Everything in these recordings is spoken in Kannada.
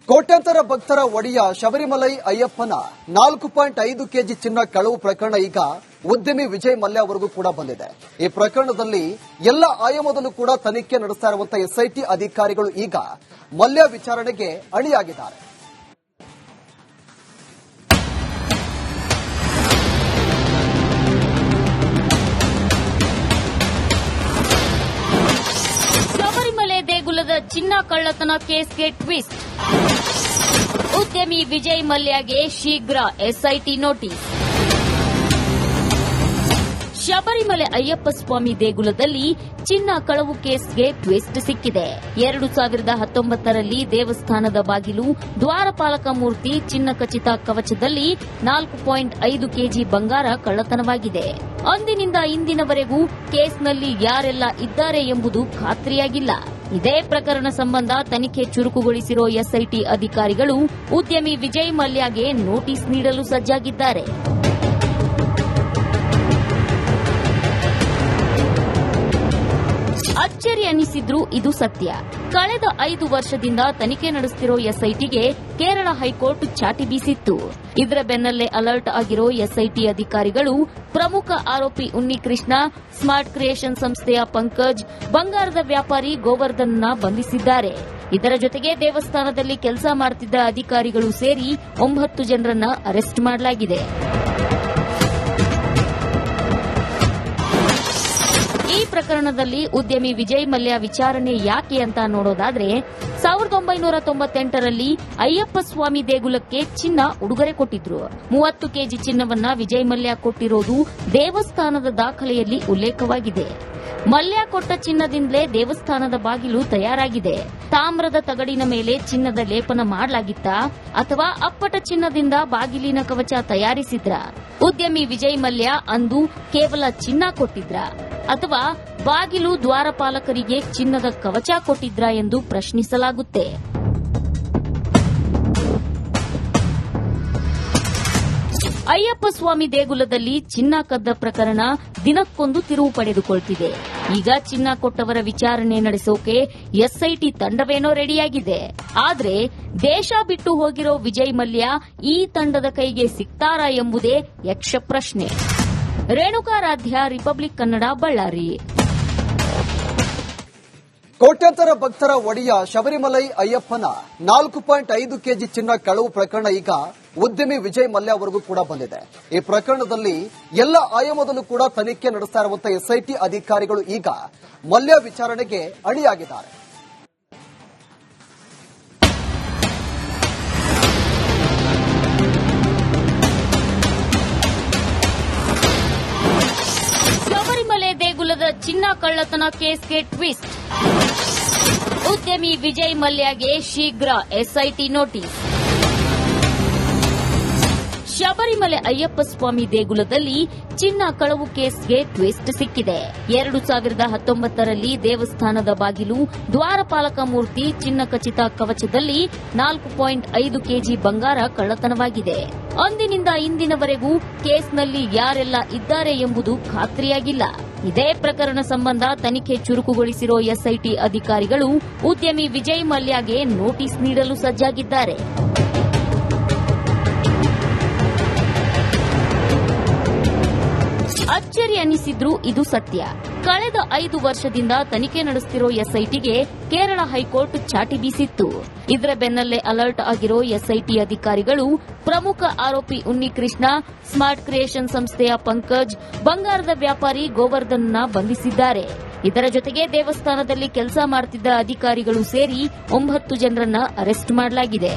ಕೋಟ್ಯಾಂತರ ಭಕ್ತರ ಒಡೆಯ ಶಬರಿಮಲೈ ಅಯ್ಯಪ್ಪನ 4.5 ಕೆಜಿ ಚಿನ್ನ ಕಳವು ಪ್ರಕರಣ ಈಗ ಉದ್ಯಮಿ ವಿಜಯ್ ಮಲ್ಯ ಅವರಿಗೂ ಕೂಡ ಬಂದಿದೆ. ಈ ಪ್ರಕರಣದಲ್ಲಿ ಎಲ್ಲ ಆಯಾಮದಲ್ಲೂ ಕೂಡ ತನಿಖೆ ನಡೆಸ್ತಾ ಇರುವಂತಹ ಎಸ್ಐಟಿ ಅಧಿಕಾರಿಗಳು ಈಗ ಮಲ್ಯ ವಿಚಾರಣೆಗೆ ಅಣಿಯಾಗಿದ್ದಾರೆ. ಶಬರಿಮಲೆ ದೇಗುಲದ ಚಿನ್ನ ಕಳ್ಳತನ ಕೇಸ್ಗೆ ಟ್ವಿಸ್ಟ್. ಉದ್ಯಮಿ ವಿಜಯ್ ಮಲ್ಯಗೆ ಶೀಘ್ರ ಎಸ್ಐಟಿ ನೋಟಿಸ್. ಶಬರಿಮಲೆ ಅಯ್ಯಪ್ಪ ಸ್ವಾಮಿ ದೇಗುಲದಲ್ಲಿ ಚಿನ್ನ ಕಳವು ಕೇಸ್ಗೆ ಟ್ವಿಸ್ಟ್ ಸಿಕ್ಕಿದೆ. 2019ರಲ್ಲಿ ದೇವಸ್ಥಾನದ ಬಾಗಿಲು, ದ್ವಾರಪಾಲಕ ಮೂರ್ತಿ, ಚಿನ್ನ ಖಚಿತ ಕವಚದಲ್ಲಿ 4.5 ಕೆಜಿ ಬಂಗಾರ ಕಳ್ಳತನವಾಗಿದೆ. ಅಂದಿನಿಂದ ಇಂದಿನವರೆಗೂ ಕೇಸ್ನಲ್ಲಿ ಯಾರೆಲ್ಲ ಇದ್ದಾರೆ ಎಂಬುದು ಖಾತ್ರಿಯಾಗಿಲ್ಲ. ಇದೇ ಪ್ರಕರಣ ಸಂಬಂಧ ತನಿಖೆ ಚುರುಕುಗೊಳಿಸಿರೋ ಎಸ್ಐಟಿ ಅಧಿಕಾರಿಗಳು ಉದ್ಯಮಿ ವಿಜಯ್ ಮಲ್ಯಗೆ ನೋಟಿಸ್ ನೀಡಲು ಸಜ್ಜಾಗಿದ್ದಾರೆ. ಅಚ್ಚರಿ ಅನ್ನಿಸಿದ್ರು ಇದು ಸತ್ಯ. ಕಳೆದ 5 ವರ್ಷದಿಂದ ತನಿಖೆ ನಡೆಸುತ್ತಿರೋ ಎಸ್ಐಟಿಗೆ ಕೇರಳ ಹೈಕೋರ್ಟ್ ಚಾಟಿ ಬೀಸಿತ್ತು. ಇದರ ಬೆನ್ನಲ್ಲೇ ಅಲರ್ಟ್ ಆಗಿರೋ ಎಸ್ಐಟಿ ಅಧಿಕಾರಿಗಳು ಪ್ರಮುಖ ಆರೋಪಿ ಉನ್ನಿಕೃಷ್ಣ, ಸ್ಮಾರ್ಟ್ ಕ್ರಿಯೇಷನ್ ಸಂಸ್ಥೆಯ ಪಂಕಜ್, ಬಂಗಾರದ ವ್ಯಾಪಾರಿ ಗೋವರ್ಧನ್ನ ಬಂಧಿಸಿದ್ದಾರೆ. ಇದರ ಜೊತೆಗೆ ದೇವಸ್ಥಾನದಲ್ಲಿ ಕೆಲಸ ಮಾಡುತ್ತಿದ್ದ ಅಧಿಕಾರಿಗಳು ಸೇರಿ 9 ಜನರನ್ನ ಅರೆಸ್ಟ್ ಮಾಡಲಾಗಿದೆ. ಈ ಪ್ರಕರಣದಲ್ಲಿ ಉದ್ಯಮಿ ವಿಜಯ್ ಮಲ್ಯ ವಿಚಾರಣೆ ಯಾಕೆ ಅಂತ ನೋಡೋದಾದ್ರೆ, 1998ರಲ್ಲಿ ಅಯ್ಯಪ್ಪ ಸ್ವಾಮಿ ದೇಗುಲಕ್ಕೆ ಚಿನ್ನ ಉಡುಗೊರೆ ಕೊಟ್ಟಿದ್ರು. 30 ಕೆಜಿ ಚಿನ್ನವನ್ನ ವಿಜಯ್ ಮಲ್ಯ ಕೊಟ್ಟಿರೋದು ದೇವಸ್ಥಾನದ ದಾಖಲೆಯಲ್ಲಿ ಉಲ್ಲೇಖವಾಗಿದೆ. ಮಲ್ಯ ಕೊಟ್ಟ ಚಿನ್ನದಿಂದಲೇ ದೇವಸ್ಥಾನದ ಬಾಗಿಲು ತಯಾರಾಗಿದೆ. ತಾಮ್ರದ ತಗಡಿನ ಮೇಲೆ ಚಿನ್ನದ ಲೇಪನ ಮಾಡಲಾಗಿತ್ತಾ ಅಥವಾ ಅಪ್ಪಟ ಚಿನ್ನದಿಂದ ಬಾಗಿಲಿನ ಕವಚ ತಯಾರಿಸಿದ್ರ? ಉದ್ಯಮಿ ವಿಜಯ್ ಮಲ್ಯ ಅಂದು ಕೇವಲ ಚಿನ್ನ ಕೊಟ್ಟಿದ್ರ ಅಥವಾ ಬಾಗಿಲು, ದ್ವಾರಪಾಲಕರಿಗೆ ಚಿನ್ನದ ಕವಚ ಕೊಟ್ಟಿದ್ರಾ ಎಂದು ಪ್ರಶ್ನಿಸಲಾಗುತ್ತೆ. ಅಯ್ಯಪ್ಪ ಸ್ವಾಮಿ ದೇಗುಲದಲ್ಲಿ ಚಿನ್ನ ಕದ್ದ ಪ್ರಕರಣ ದಿನಕ್ಕೊಂದು ತಿರುವು ಪಡೆದುಕೊಳ್ಳುತ್ತಿದೆ. ಈಗ ಚಿನ್ನ ಕೊಟ್ಟವರ ವಿಚಾರಣೆ ನಡೆಸೋಕೆ ಎಸ್ಐಟಿ ತಂಡವೇನೋ ರೆಡಿಯಾಗಿದೆ. ಆದ್ರೆ ದೇಶ ಬಿಟ್ಟು ಹೋಗಿರೋ ವಿಜಯ್ ಮಲ್ಯ ಈ ತಂಡದ ಕೈಗೆ ಸಿಗ್ತಾರಾ ಎಂಬುದೇ ಯಕ್ಷ ಪ್ರಶ್ನೆ. ರೇಣುಕಾರಾಧ್ಯ, ರಿಪಬ್ಲಿಕ್ ಕನ್ನಡ, ಬಳ್ಳಾರಿ. ಕೋಟ್ಯಾಂತರ ಭಕ್ತರ ಒಡೆಯ ಶಬರಿಮಲೈ ಅಯ್ಯಪ್ಪನ 4.5 ಕೆಜಿ ಚಿನ್ನ ಕಳವು ಪ್ರಕರಣ ಈಗ ಉದ್ಯಮಿ ವಿಜಯ್ ಮಲ್ಯ ಅವರಿಗೂ ಕೂಡ ಬಂದಿದೆ. ಈ ಪ್ರಕರಣದಲ್ಲಿ ಎಲ್ಲ ಆಯಾಮದಲ್ಲೂ ಕೂಡ ತನಿಖೆ ನಡೆಸ್ತಾ ಇರುವಂತಹ ಎಸ್ಐಟಿ ಅಧಿಕಾರಿಗಳು ಈಗ ಮಲ್ಯ ವಿಚಾರಣೆಗೆ ಅಣಿಯಾಗಿದ್ದಾರೆ. ಶಬರಿಮಲೆ ದೇಗುಲದ ಚಿನ್ನ ಕಳ್ಳತನ ಕೇಸ್ಗೆ ಟ್ವಿಸ್ಟ್. ಉದ್ಯಮಿ ವಿಜಯ್ ಮಲ್ಯಗೆ ಶೀಘ್ರ ಎಸ್ಐಟಿ ನೋಟಿಸ್. ಶಬರಿಮಲೆ ಅಯ್ಯಪ್ಪ ಸ್ವಾಮಿ ದೇಗುಲದಲ್ಲಿ ಚಿನ್ನ ಕಳವು ಕೇಸ್ಗೆ ಟ್ವಿಸ್ಟ್ ಸಿಕ್ಕಿದೆ. 2019ರಲ್ಲಿ ದೇವಸ್ಥಾನದ ಬಾಗಿಲು, ದ್ವಾರಪಾಲಕ ಮೂರ್ತಿ, ಚಿನ್ನ ಖಚಿತ ಕವಚದಲ್ಲಿ 4.5 ಕೆಜಿ ಬಂಗಾರ ಕಳ್ಳತನವಾಗಿದೆ. ಅಂದಿನಿಂದ ಇಂದಿನವರೆಗೂ ಕೇಸ್ನಲ್ಲಿ ಯಾರೆಲ್ಲ ಇದ್ದಾರೆ ಎಂಬುದು ಖಾತ್ರಿಯಾಗಿಲ್ಲ. ಇದೇ ಪ್ರಕರಣ ಸಂಬಂಧ ತನಿಖೆ ಚುರುಕುಗೊಳಿಸಿರೋ ಎಸ್ಐಟಿ ಅಧಿಕಾರಿಗಳು ಉದ್ಯಮಿ ವಿಜಯ್ ಮಲ್ಯಗೆ ನೋಟಿಸ್ ನೀಡಲು ಸಜ್ಜಾಗಿದ್ದಾರೆ. ಅಚ್ಚರಿ ಅನ್ನಿಸಿದ್ರು ಇದು ಸತ್ಯ. ಕಳೆದ 5 ವರ್ಷದಿಂದ ತನಿಖೆ ನಡೆಸುತ್ತಿರೋ ಎಸ್ಐಟಿಗೆ ಕೇರಳ ಹೈಕೋರ್ಟ್ ಚಾಟಿ ಬೀಸಿತ್ತು. ಇದರ ಬೆನ್ನಲ್ಲೇ ಅಲರ್ಟ್ ಆಗಿರೋ ಎಸ್ಐಟಿ ಅಧಿಕಾರಿಗಳು ಪ್ರಮುಖ ಆರೋಪಿ ಉನ್ನಿಕೃಷ್ಣ, ಸ್ಮಾರ್ಟ್ ಕ್ರಿಯೇಷನ್ ಸಂಸ್ಥೆಯ ಪಂಕಜ್, ಬಂಗಾರದ ವ್ಯಾಪಾರಿ ಗೋವರ್ಧನ್ನ ಬಂಧಿಸಿದ್ದಾರೆ. ಇದರ ಜೊತೆಗೆ ದೇವಸ್ಥಾನದಲ್ಲಿ ಕೆಲಸ ಮಾಡುತ್ತಿದ್ದ ಅಧಿಕಾರಿಗಳು ಸೇರಿ 9 ಜನರನ್ನ ಅರೆಸ್ಟ್ ಮಾಡಲಾಗಿದೆ.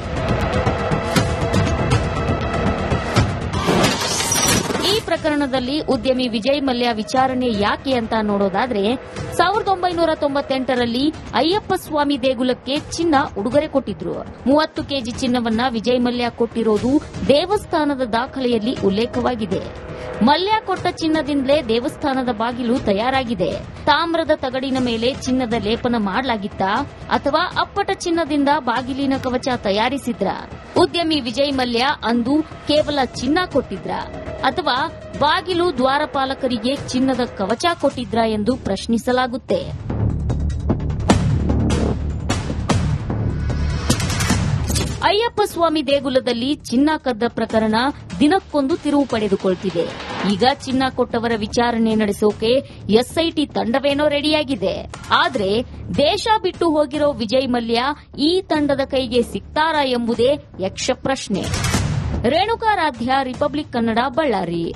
ಈ ಪ್ರಕರಣದಲ್ಲಿ ಉದ್ಯಮಿ ವಿಜಯ್ ಮಲ್ಯ ವಿಚಾರಣೆ ಯಾಕೆ ಅಂತ ನೋಡೋದಾದ್ರೆ, 1998ರಲ್ಲಿ ಅಯ್ಯಪ್ಪ ಸ್ವಾಮಿ ದೇಗುಲಕ್ಕೆ ಚಿನ್ನ ಉಡುಗೊರೆ ಕೊಟ್ಟಿದ್ರು. 30 ಕೆಜಿ ಚಿನ್ನವನ್ನ ವಿಜಯ್ ಮಲ್ಯ ಕೊಟ್ಟಿರೋದು ದೇವಸ್ಥಾನದ ದಾಖಲೆಯಲ್ಲಿ ಉಲ್ಲೇಖವಾಗಿದೆ. ಮಲ್ಯ ಕೊಟ್ಟ ಚಿನ್ನದಿಂದಲೇ ದೇವಸ್ಥಾನದ ಬಾಗಿಲು ತಯಾರಾಗಿದೆ. ತಾಮ್ರದ ತಗಡಿನ ಮೇಲೆ ಚಿನ್ನದ ಲೇಪನ ಮಾಡಲಾಗಿತ್ತಾ ಅಥವಾ ಅಪ್ಪಟ ಚಿನ್ನದಿಂದ ಬಾಗಿಲಿನ ಕವಚ ತಯಾರಿಸಿದ್ರ? ಉದ್ಯಮಿ ವಿಜಯ್ ಮಲ್ಯ ಅಂದು ಕೇವಲ ಚಿನ್ನ ಕೊಟ್ಟಿದ್ರ ಅಥವಾ ಬಾಗಿಲು, ದ್ವಾರಪಾಲಕರಿಗೆ ಚಿನ್ನದ ಕವಚ ಕೊಟ್ಟಿದ್ರ ಎಂದು ಪ್ರಶ್ನಿಸಲಾಗುತ್ತೆ. ಅಯ್ಯಪ್ಪ ಸ್ವಾಮಿ ದೇಗುಲದಲ್ಲಿ ಚಿನ್ನ ಕದ್ದ ಪ್ರಕರಣ ದಿನಕ್ಕೊಂದು ತಿರುವು ಪಡೆದುಕೊಳ್ತಿದೆ. ಈಗ ಚಿನ್ನ ಕೊಟ್ಟವರ ವಿಚಾರಣೆ ನಡೆಸೋಕೆ ಎಸ್ಐಟಿ ತಂಡವೇನೋ ರೆಡಿಯಾಗಿದೆ. ಆದ್ರೆ ದೇಶ ಬಿಟ್ಟು ಹೋಗಿರೋ ವಿಜಯ್ ಮಲ್ಯ ಈ ತಂಡದ ಕೈಗೆ ಸಿಗ್ತಾರಾ ಎಂಬುದೇ ಯಕ್ಷ ಪ್ರಶ್ನೆ. ರೇಣುಕಾರಾಧ್ಯ, ರಿಪಬ್ಲಿಕ್ ಕನ್ನಡ, ಬಳ್ಳಾರಿ.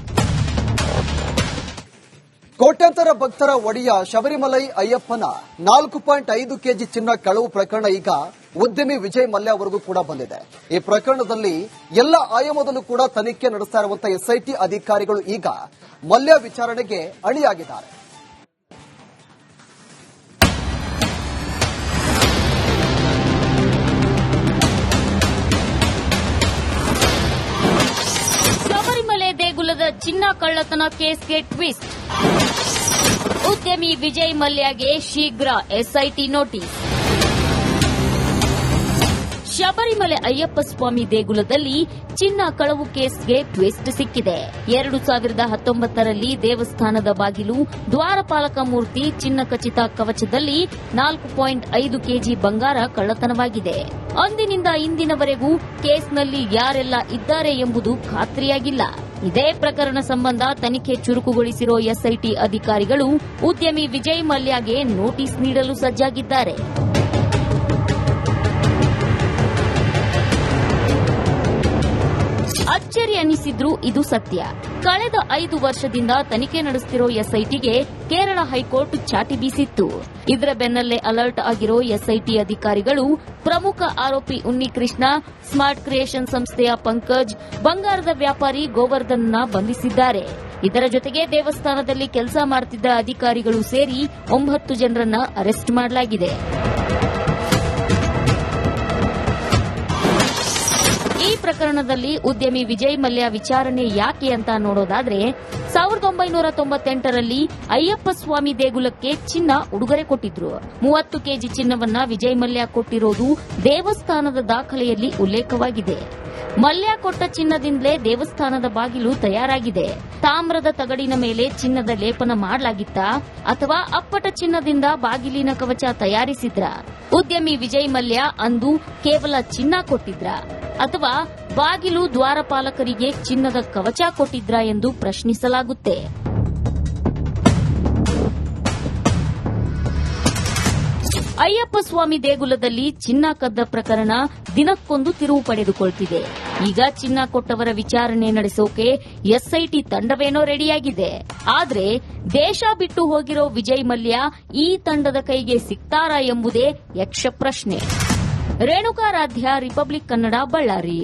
ಕೋಟ್ಯಾಂತರ ಭಕ್ತರ ಒಡೆಯ ಶಬರಿಮಲೈ ಅಯ್ಯಪ್ಪನ 4.5 ಕೆಜಿ ಚಿನ್ನ ಕಳವು ಪ್ರಕರಣ ಈಗ ಉದ್ಯಮಿ ವಿಜಯ್ ಮಲ್ಯ ಅವರಿಗೂ ಕೂಡ ಬಂದಿದೆ. ಈ ಪ್ರಕರಣದಲ್ಲಿ ಎಲ್ಲ ಆಯಾಮದಲ್ಲೂ ಕೂಡ ತನಿಖೆ ನಡೆಸ್ತಾ ಇರುವಂತಹ ಎಸ್ಐಟಿ ಅಧಿಕಾರಿಗಳು ಈಗ ಮಲ್ಯ ವಿಚಾರಣೆಗೆ ಅಣಿಯಾಗಿದ್ದಾರೆ. ಶಬರಿಮಲೆ ದೇಗುಲದ ಚಿನ್ನ ಕಳ್ಳತನ ಕೇಸ್ಗೆ ಟ್ವಿಸ್ಟ್. ಉದ್ಯಮಿ ವಿಜಯ್ ಮಲ್ಯಗೆ ಶೀಘ್ರ ಎಸ್ಐಟಿ ನೋಟಿಸ್. ಶಬರಿಮಲೆ ಅಯ್ಯಪ್ಪ ಸ್ವಾಮಿ ದೇಗುಲದಲ್ಲಿ ಚಿನ್ನ ಕಳವು ಕೇಸ್ಗೆ ಟ್ವಿಸ್ಟ್ ಸಿಕ್ಕಿದೆ. 2019ರಲ್ಲಿ ದೇವಸ್ಥಾನದ ಬಾಗಿಲು, ದ್ವಾರಪಾಲಕ ಮೂರ್ತಿ, ಚಿನ್ನ ಖಚಿತ ಕವಚದಲ್ಲಿ 4.5 ಕೆಜಿ ಬಂಗಾರ ಕಳ್ಳತನವಾಗಿದೆ. ಅಂದಿನಿಂದ ಇಂದಿನವರೆಗೂ ಕೇಸ್ನಲ್ಲಿ ಯಾರೆಲ್ಲ ಇದ್ದಾರೆ ಎಂಬುದು ಖಾತ್ರಿಯಾಗಿಲ್ಲ. ಇದೇ ಪ್ರಕರಣ ಸಂಬಂಧ ತನಿಖೆ ಚುರುಕುಗೊಳಿಸಿರೋ ಎಸ್ಐಟಿ ಅಧಿಕಾರಿಗಳು ಉದ್ಯಮಿ ವಿಜಯ್ ಮಲ್ಯಗೆ ನೋಟಿಸ್ ನೀಡಲು ಸಜ್ಜಾಗಿದ್ದಾರೆ. ಅಚ್ಚರಿ ಅನಿಸಿದ್ರೂ ಇದು ಸತ್ಯ. ಕಳೆದ 5 ವರ್ಷದಿಂದ ತನಿಖೆ ನಡೆಸುತ್ತಿರೋ ಎಸ್ಐಟಿಗೆ ಕೇರಳ ಹೈಕೋರ್ಟ್ ಚಾಟಿ ಬೀಸಿತ್ತು. ಇದರ ಬೆನ್ನಲ್ಲೇ ಅಲರ್ಟ್ ಆಗಿರೋ ಎಸ್ಐಟಿ ಅಧಿಕಾರಿಗಳು ಪ್ರಮುಖ ಆರೋಪಿ ಉನ್ನಿಕೃಷ್ಣ, ಸ್ಮಾರ್ಟ್ ಕ್ರಿಯೇಷನ್ ಸಂಸ್ಥೆಯ ಪಂಕಜ್, ಬಂಗಾರದ ವ್ಯಾಪಾರಿ ಗೋವರ್ಧನ್ನ ಬಂಧಿಸಿದ್ದಾರೆ. ಇದರ ಜೊತೆಗೆ ದೇವಸ್ಥಾನದಲ್ಲಿ ಕೆಲಸ ಮಾಡುತ್ತಿದ್ದ ಅಧಿಕಾರಿಗಳು ಸೇರಿ 9 ಜನರನ್ನ ಅರೆಸ್ಟ್ ಮಾಡಲಾಗಿದೆ. ಈ ಪ್ರಕರಣದಲ್ಲಿ ಉದ್ಯಮಿ ವಿಜಯ್ ಮಲ್ಯ ವಿಚಾರಣೆ ಯಾಕೆ ಅಂತ ನೋಡೋದಾದ್ರೆ 1998ರಲ್ಲಿ ಅಯ್ಯಪ್ಪ ಸ್ವಾಮಿ ದೇಗುಲಕ್ಕೆ ಚಿನ್ನ ಉಡುಗೊರೆ ಕೊಟ್ಟಿದ್ರು. 30 ಕೆಜಿ ಚಿನ್ನವನ್ನ ವಿಜಯ್ ಮಲ್ಯ ಕೊಟ್ಟಿರೋದು ದೇವಸ್ಥಾನದ ದಾಖಲೆಯಲ್ಲಿ ಉಲ್ಲೇಖವಾಗಿದೆ. ಮಲ್ಯ ಕೊಟ್ಟ ಚಿನ್ನದಿಂದಲೇ ದೇವಸ್ಥಾನದ ಬಾಗಿಲು ತಯಾರಾಗಿದೆ. ತಾಮ್ರದ ತಗಡಿನ ಮೇಲೆ ಚಿನ್ನದ ಲೇಪನ ಮಾಡಲಾಗಿತ್ತಾ ಅಥವಾ ಅಪ್ಪಟ ಚಿನ್ನದಿಂದ ಬಾಗಿಲಿನ ಕವಚ ತಯಾರಿಸಿದ್ರ? ಉದ್ಯಮಿ ವಿಜಯ್ ಮಲ್ಯ ಅಂದು ಕೇವಲ ಚಿನ್ನ ಕೊಟ್ಟಿದ್ರ ಅಥವಾ ಬಾಗಿಲು, ದ್ವಾರಪಾಲಕರಿಗೆ ಚಿನ್ನದ ಕವಚ ಕೊಟ್ಟಿದ್ರ ಎಂದು ಪ್ರಶ್ನಿಸಲಾಗುತ್ತೆ. ಅಯ್ಯಪ್ಪ ಸ್ವಾಮಿ ದೇಗುಲದಲ್ಲಿ ಚಿನ್ನ ಕದ್ದ ಪ್ರಕರಣ ದಿನಕ್ಕೊಂದು ತಿರುವು ಪಡೆದುಕೊಳ್ತಿದೆ. ಈಗ ಚಿನ್ನ ಕೊಟ್ಟವರ ವಿಚಾರಣೆ ನಡೆಸೋಕೆ ಎಸ್ಐಟಿ ತಂಡವೇನೋ ರೆಡಿಯಾಗಿದೆ. ಆದ್ರೆ ದೇಶ ಬಿಟ್ಟು ಹೋಗಿರೋ ವಿಜಯ್ ಮಲ್ಯ ಈ ತಂಡದ ಕೈಗೆ ಸಿಗ್ತಾರಾ ಎಂಬುದೇ ಯಕ್ಷ ಪ್ರಶ್ನೆ. ರೇಣುಕಾರಾಧ್ಯ, ರಿಪಬ್ಲಿಕ್ ಕನ್ನಡ, ಬಳ್ಳಾರಿ.